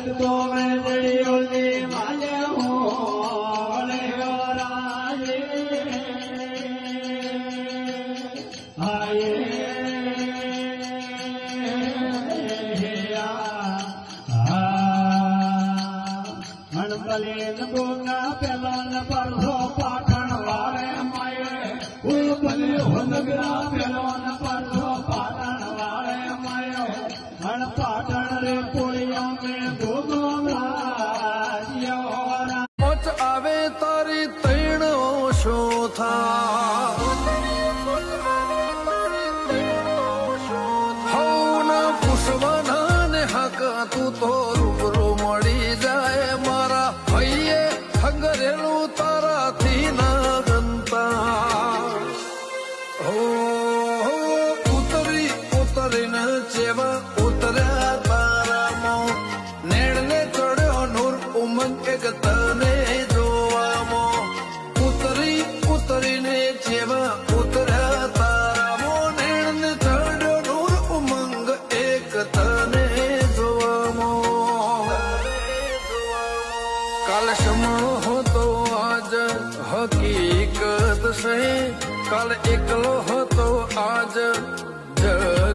लगतो मैं जड़ियोली माले हूँ राजे आए हणबलेन बोगा पेलन परसो पाटण वाले माये भले होनगरा पेलन परसो पाटण वाले मायो हण पाटण रे पोलिया में गोगो राजियो मोच आवे तारी तैण शो था पुष्पना ने हका तू तो रूबरू मળી જાય મારા ભાઈએ હંગરેલું તારાથી ના ગંતા હો ઉતરી ઉતરીને જેવા ઉતર્યા તારામો નેળને ચડ્યો નૂર ઉમંગ એક તને જોવામો ઉતરી ઉતરીને જેવા ઉતર્યા તારામો નેળને ચડ્યો નૂર ઉમંગ એક તને જોવામો કાલ સમો હતો આજ હકીકત છે કાલ એકલો હતો આજ